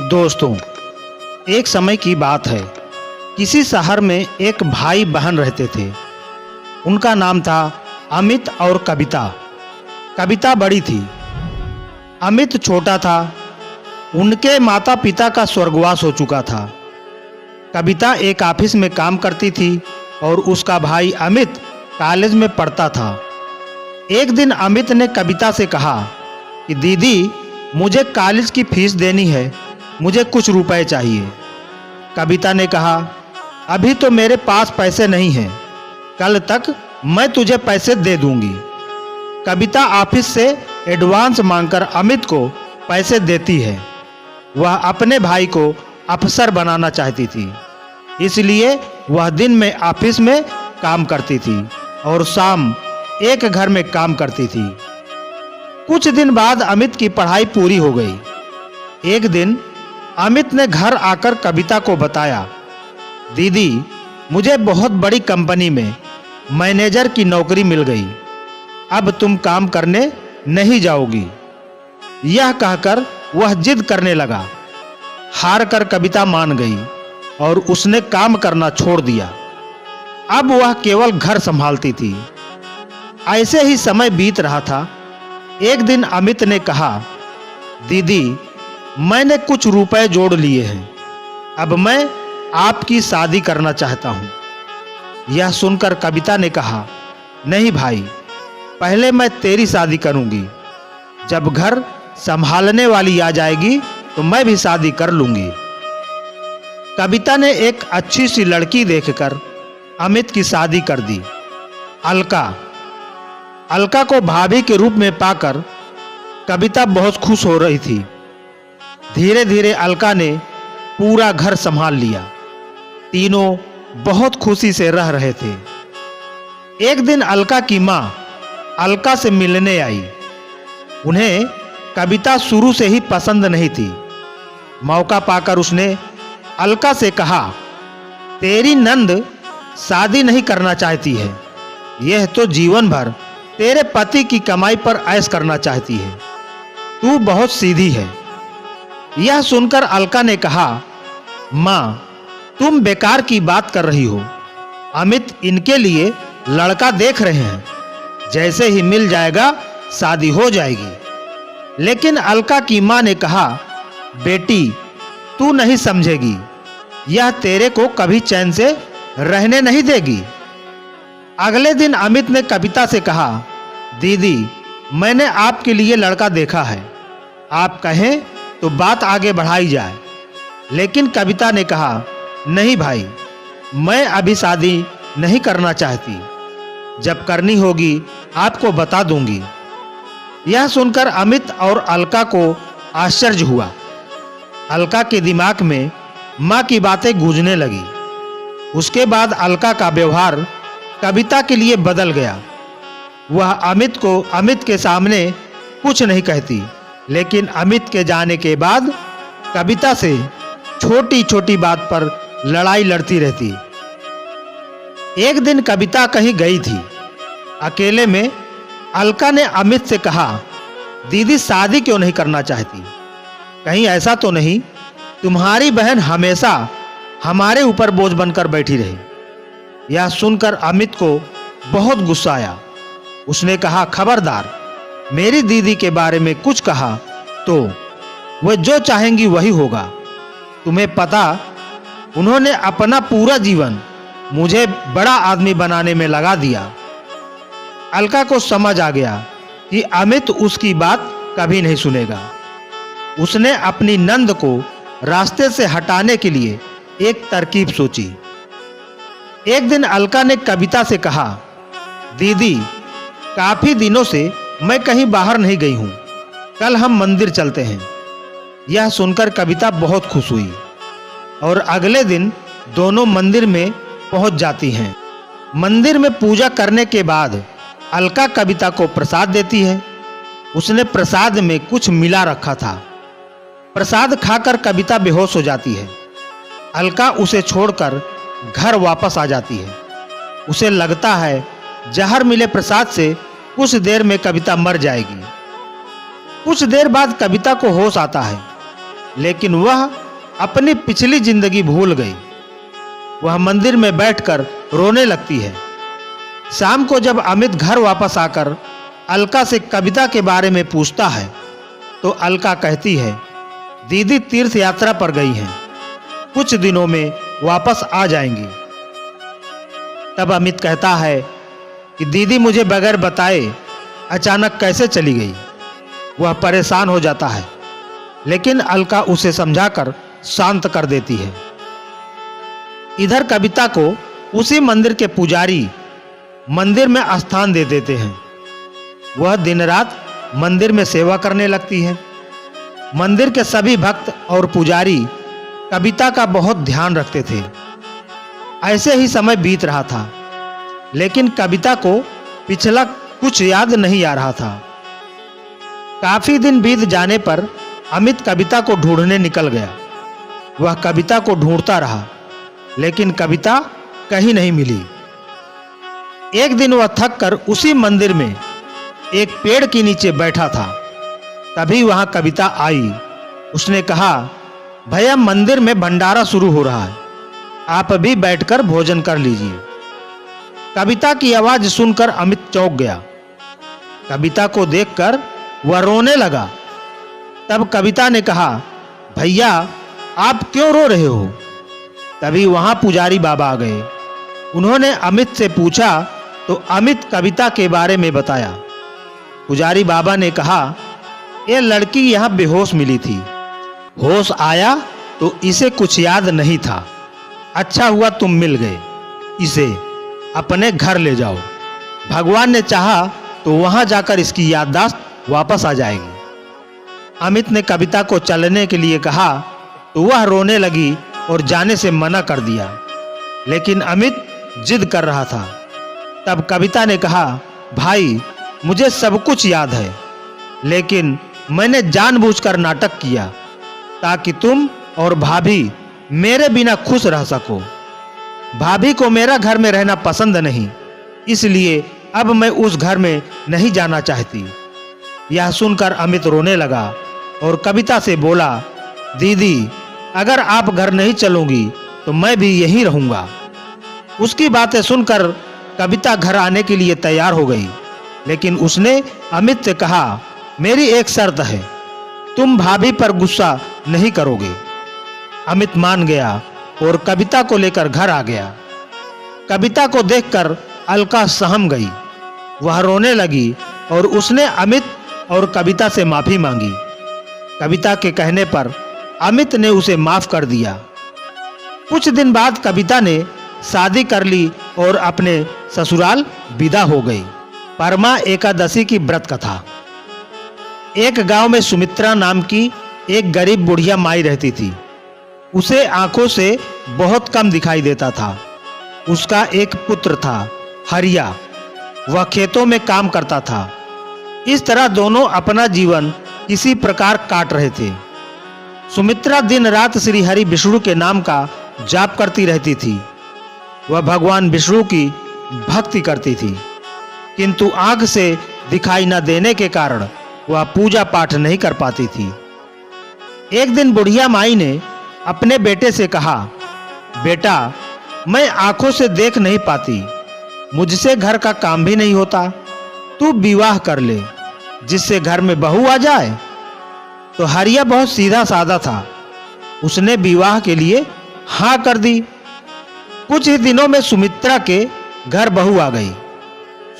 दोस्तों, एक समय की बात है। किसी शहर में एक भाई बहन रहते थे। उनका नाम था अमित और कविता। कविता बड़ी थी, अमित छोटा था। उनके माता पिता का स्वर्गवास हो चुका था। कविता एक ऑफिस में काम करती थी और उसका भाई अमित कॉलेज में पढ़ता था। एक दिन अमित ने कविता से कहा कि दीदी, मुझे कॉलेज की फीस देनी है, मुझे कुछ रुपए चाहिए। कविता ने कहा, अभी तो मेरे पास पैसे नहीं हैं, कल तक मैं तुझे पैसे दे दूंगी। कविता ऑफिस से एडवांस मांगकर अमित को पैसे देती है। वह अपने भाई को अफसर बनाना चाहती थी, इसलिए वह दिन में ऑफिस में काम करती थी और शाम एक घर में काम करती थी। कुछ दिन बाद अमित की पढ़ाई पूरी हो गई। एक दिन अमित ने घर आकर कविता को बताया, दीदी, मुझे बहुत बड़ी कंपनी में मैनेजर की नौकरी मिल गई। अब तुम काम करने नहीं जाओगी। यह कहकर वह जिद करने लगा। हार कर कविता मान गई और उसने काम करना छोड़ दिया। अब वह केवल घर संभालती थी। ऐसे ही समय बीत रहा था। एक दिन अमित ने कहा, दीदी, मैंने कुछ रुपए जोड़ लिए हैं, अब मैं आपकी शादी करना चाहता हूं। यह सुनकर कविता ने कहा, नहीं भाई, पहले मैं तेरी शादी करूंगी। जब घर संभालने वाली आ जाएगी तो मैं भी शादी कर लूंगी। कविता ने एक अच्छी सी लड़की देखकर अमित की शादी कर दी। अलका को भाभी के रूप में पाकर कविता बहुत खुश हो रही थी। धीरे धीरे अलका ने पूरा घर संभाल लिया। तीनों बहुत खुशी से रह रहे थे। एक दिन अलका की मां अलका से मिलने आई। उन्हें कविता शुरू से ही पसंद नहीं थी। मौका पाकर उसने अलका से कहा, तेरी नंद शादी नहीं करना चाहती है, यह तो जीवन भर तेरे पति की कमाई पर ऐश करना चाहती है। तू बहुत सीधी है। यह सुनकर अलका ने कहा, मां, तुम बेकार की बात कर रही हो। अमित इनके लिए लड़का देख रहे हैं, जैसे ही मिल जाएगा शादी हो जाएगी। लेकिन अलका की मां ने कहा, बेटी, तू नहीं समझेगी, यह तेरे को कभी चैन से रहने नहीं देगी। अगले दिन अमित ने कविता से कहा, दीदी, मैंने आपके लिए लड़का देखा है, आप कहें तो बात आगे बढ़ाई जाए। लेकिन कविता ने कहा, नहीं भाई, मैं अभी शादी नहीं करना चाहती। जब करनी होगी आपको बता दूंगी। यह सुनकर अमित और अलका को आश्चर्य हुआ। अलका के दिमाग में मां की बातें गूंजने लगी। उसके बाद अलका का व्यवहार कविता के लिए बदल गया। वह अमित के सामने कुछ नहीं कहती, लेकिन अमित के जाने के बाद कविता से छोटी छोटी बात पर लड़ाई लड़ती रहती। एक दिन कविता कहीं गई थी। अकेले में अलका ने अमित से कहा, दीदी शादी क्यों नहीं करना चाहती? कहीं ऐसा तो नहीं तुम्हारी बहन हमेशा हमारे ऊपर बोझ बनकर बैठी रही? यह सुनकर अमित को बहुत गुस्सा आया। उसने कहा, खबरदार, मेरी दीदी के बारे में कुछ कहा तो वह जो चाहेंगी वही होगा। तुम्हें पता, उन्होंने अपना पूरा जीवन मुझे बड़ा आदमी बनाने में लगा दिया। अलका को समझ आ गया कि अमित उसकी बात कभी नहीं सुनेगा। उसने अपनी नंद को रास्ते से हटाने के लिए एक तरकीब सोची। एक दिन अलका ने कविता से कहा, दीदी, काफी दिनों से मैं कहीं बाहर नहीं गई हूं, कल हम मंदिर चलते हैं। यह सुनकर कविता बहुत खुश हुई और अगले दिन दोनों मंदिर में पहुंच जाती हैं। मंदिर में पूजा करने के बाद अलका कविता को प्रसाद देती है। उसने प्रसाद में कुछ मिला रखा था। प्रसाद खाकर कविता बेहोश हो जाती है। अलका उसे छोड़कर घर वापस आ जाती है। उसे लगता है जहर मिले प्रसाद से कुछ देर में कविता मर जाएगी। कुछ देर बाद कविता को होश आता है, लेकिन वह अपनी पिछली जिंदगी भूल गई। वह मंदिर में बैठकर रोने लगती है। शाम को जब अमित घर वापस आकर अलका से कविता के बारे में पूछता है तो अलका कहती है, दीदी तीर्थ यात्रा पर गई हैं, कुछ दिनों में वापस आ जाएंगी। तब अमित कहता है कि दीदी मुझे बगैर बताए अचानक कैसे चली गई। वह परेशान हो जाता है, लेकिन अलका उसे समझाकर शांत कर देती है। इधर कविता को उसी मंदिर के पुजारी मंदिर में स्थान दे देते हैं। वह दिन रात मंदिर में सेवा करने लगती है। मंदिर के सभी भक्त और पुजारी कविता का बहुत ध्यान रखते थे। ऐसे ही समय बीत रहा था, लेकिन कविता को पिछला कुछ याद नहीं आ रहा था। काफी दिन बीत जाने पर अमित कविता को ढूंढने निकल गया। वह कविता को ढूंढता रहा, लेकिन कविता कहीं नहीं मिली। एक दिन वह थककर उसी मंदिर में एक पेड़ के नीचे बैठा था। तभी वहां कविता आई। उसने कहा, भैया मंदिर में भंडारा शुरू हो रहा है, आप भी बैठकर भोजन कर लीजिए। कविता की आवाज सुनकर अमित चौंक गया। कविता को देखकर वह रोने लगा। तब कविता ने कहा, भैया आप क्यों रो रहे हो? तभी वहां पुजारी बाबा आ गए। उन्होंने अमित से पूछा तो अमित कविता के बारे में बताया। पुजारी बाबा ने कहा, यह लड़की यहां बेहोश मिली थी। होश आया तो इसे कुछ याद नहीं था। अच्छा हुआ तुम मिल गए। इसे अपने घर ले जाओ। भगवान ने चाहा तो वहां जाकर इसकी याददाश्त वापस आ जाएगी। अमित ने कविता को चलने के लिए कहा तो वह रोने लगी और जाने से मना कर दिया, लेकिन अमित जिद कर रहा था। तब कविता ने कहा, भाई मुझे सब कुछ याद है, लेकिन मैंने जानबूझकर नाटक किया ताकि तुम और भाभी मेरे बिना खुश रह सको। भाभी को मेरा घर में रहना पसंद नहीं, इसलिए अब मैं उस घर में नहीं जाना चाहती। यह सुनकर अमित रोने लगा और कविता से बोला, दीदी अगर आप घर नहीं चलोगी तो मैं भी यहीं रहूंगा। उसकी बातें सुनकर कविता घर आने के लिए तैयार हो गई, लेकिन उसने अमित से कहा, मेरी एक शर्त है, तुम भाभी पर गुस्सा नहीं करोगे। अमित मान गया और कविता को लेकर घर आ गया। कविता को देखकर अलका सहम गई। वह रोने लगी और उसने अमित और कविता से माफी मांगी। कविता के कहने पर अमित ने उसे माफ कर दिया। कुछ दिन बाद कविता ने शादी कर ली और अपने ससुराल विदा हो गई। परमा एकादशी की व्रत कथा। एक गांव में सुमित्रा नाम की एक गरीब बुढ़िया माई रहती थी। उसे आंखों से बहुत कम दिखाई देता था। उसका एक पुत्र था, हरिया। वह खेतों में काम करता था। इस तरह दोनों अपना जीवन किसी प्रकार काट रहे थे। सुमित्रा दिन रात श्री हरि विष्णु के नाम का जाप करती रहती थी। वह भगवान विष्णु की भक्ति करती थी, किंतु आंख से दिखाई न देने के कारण वह पूजा पाठ नहीं कर पाती थी। एक दिन बुढ़िया माई ने अपने बेटे से कहा, बेटा मैं आंखों से देख नहीं पाती, मुझसे घर का काम भी नहीं होता, तू विवाह कर ले जिससे घर में बहू आ जाए। तो हरिया बहुत सीधा साधा था। उसने विवाह के लिए हाँ कर दी। कुछ ही दिनों में सुमित्रा के घर बहू आ गई।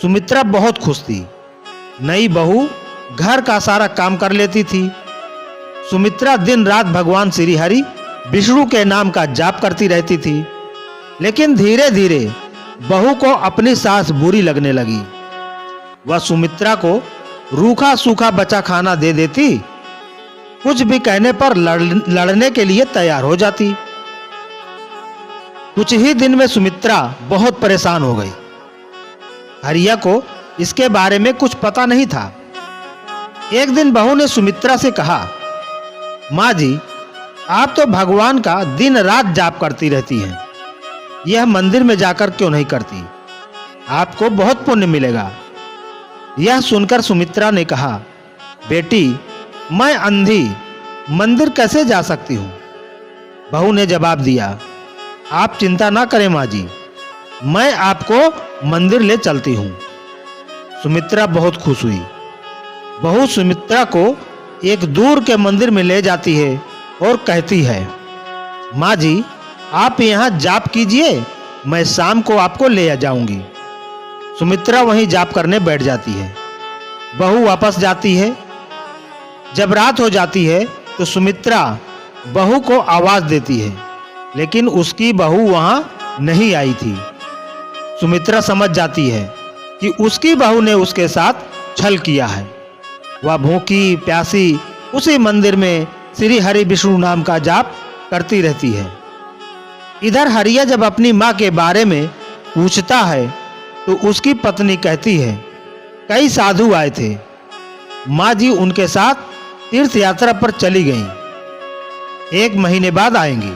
सुमित्रा बहुत खुश थी। नई बहू घर का सारा काम कर लेती थी। सुमित्रा दिन रात भगवान श्री हरि विष्णु के नाम का जाप करती रहती थी। लेकिन धीरे धीरे बहू को अपनी सास बुरी लगने लगी। वह सुमित्रा को रूखा सूखा बचा खाना दे देती, कुछ भी कहने पर लड़ने के लिए तैयार हो जाती। कुछ ही दिन में सुमित्रा बहुत परेशान हो गई। हरिया को इसके बारे में कुछ पता नहीं था। एक दिन बहू ने सुमित्रा से कहा, माँ जी आप तो भगवान का दिन रात जाप करती रहती हैं, यह मंदिर में जाकर क्यों नहीं करती? आपको बहुत पुण्य मिलेगा। यह सुनकर सुमित्रा ने कहा, बेटी मैं अंधी मंदिर कैसे जा सकती हूँ? बहू ने जवाब दिया, आप चिंता ना करें माँ जी, मैं आपको मंदिर ले चलती हूँ। सुमित्रा बहुत खुश हुई। बहू सुमित्रा को एक दूर के मंदिर में ले जाती है और कहती है, माँ जी आप यहाँ जाप कीजिए, मैं शाम को आपको ले जाऊंगी। सुमित्रा वहीं जाप करने बैठ जाती है। बहू वापस जाती है। जब रात हो जाती है तो सुमित्रा बहू को आवाज देती है, लेकिन उसकी बहू वहां नहीं आई थी। सुमित्रा समझ जाती है कि उसकी बहू ने उसके साथ छल किया है। वह भूखी प्यासी उसी मंदिर में श्री हरि विष्णु नाम का जाप करती रहती है। इधर हरिया जब अपनी माँ के बारे में पूछता है तो उसकी पत्नी कहती है, कई साधु आए थे, माँ जी उनके साथ तीर्थ यात्रा पर चली गईं, 1 महीने बाद आएंगी।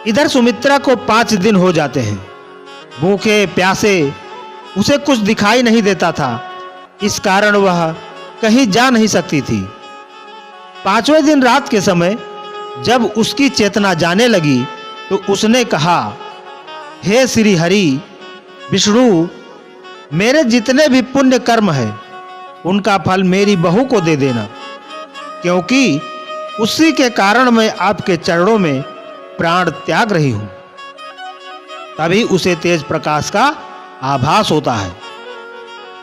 इधर सुमित्रा को 5 दिन हो जाते हैं। भूखे प्यासे उसे कुछ दिखाई नहीं देता था, इस कारण वह कहीं जा नहीं सकती थी। 5वें दिन रात के समय जब उसकी चेतना जाने लगी तो उसने कहा, हे श्री हरि विष्णु, मेरे जितने भी पुण्य कर्म है उनका फल मेरी बहू को दे देना, क्योंकि उसी के कारण मैं आपके चरणों में प्राण त्याग रही हूं। तभी उसे तेज प्रकाश का आभास होता है।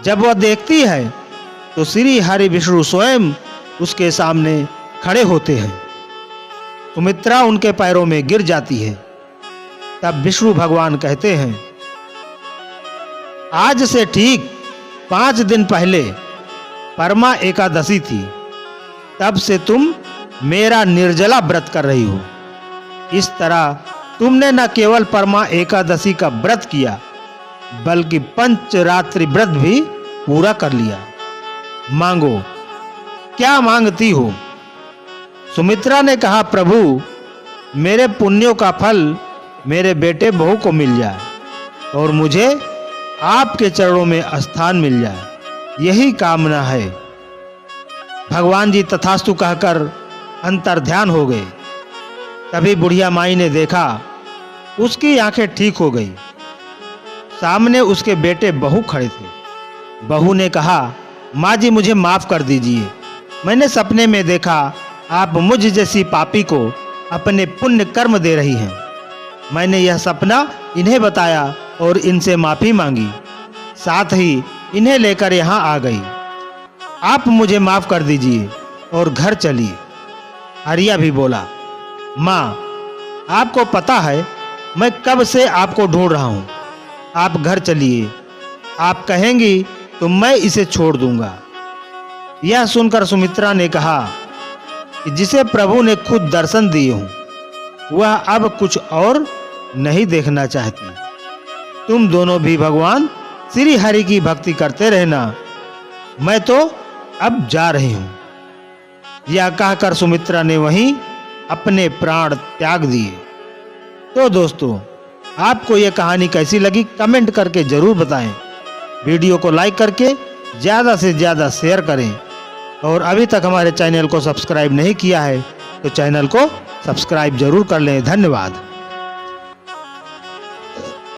जब वह देखती है तो श्री हरि विष्णु स्वयं उसके सामने खड़े होते हैं। सुमित्रा उनके पैरों में गिर जाती है। तब विष्णु भगवान कहते हैं, आज से ठीक 5 दिन पहले परमा एकादशी थी, तब से तुम मेरा निर्जला व्रत कर रही हो। इस तरह तुमने न केवल परमा एकादशी का व्रत किया, बल्कि पंचरात्रि व्रत भी पूरा कर लिया। मांगो, क्या मांगती हो? सुमित्रा ने कहा, प्रभु मेरे पुण्यों का फल मेरे बेटे बहू को मिल जाए और मुझे आपके चरणों में स्थान मिल जाए, यही कामना है। भगवान जी तथास्तु कहकर अंतर्ध्यान हो गए। तभी बुढ़िया माई ने देखा, उसकी आंखें ठीक हो गई। सामने उसके बेटे बहू खड़े थे। बहू ने कहा, माँ जी मुझे माफ कर दीजिए, मैंने सपने में देखा आप मुझ जैसी पापी को अपने पुण्य कर्म दे रही हैं। मैंने यह सपना इन्हें बताया और इनसे माफी मांगी, साथ ही इन्हें लेकर यहाँ आ गई। आप मुझे माफ कर दीजिए और घर चलिए। हरिया भी बोला, माँ आपको पता है मैं कब से आपको ढूंढ रहा हूँ, आप घर चलिए, आप कहेंगी तो मैं इसे छोड़ दूंगा। यह सुनकर सुमित्रा ने कहा कि जिसे प्रभु ने खुद दर्शन दिए हों वह अब कुछ और नहीं देखना चाहती। तुम दोनों भी भगवान श्री हरि की भक्ति करते रहना, मैं तो अब जा रही हूं। यह कहकर सुमित्रा ने वहीं अपने प्राण त्याग दिए। तो दोस्तों, आपको यह कहानी कैसी लगी कमेंट करके जरूर बताएं। वीडियो को लाइक करके ज़्यादा से ज़्यादा शेयर करें और अभी तक हमारे चैनल को सब्सक्राइब नहीं किया है तो चैनल को सब्सक्राइब जरूर कर लें। धन्यवाद।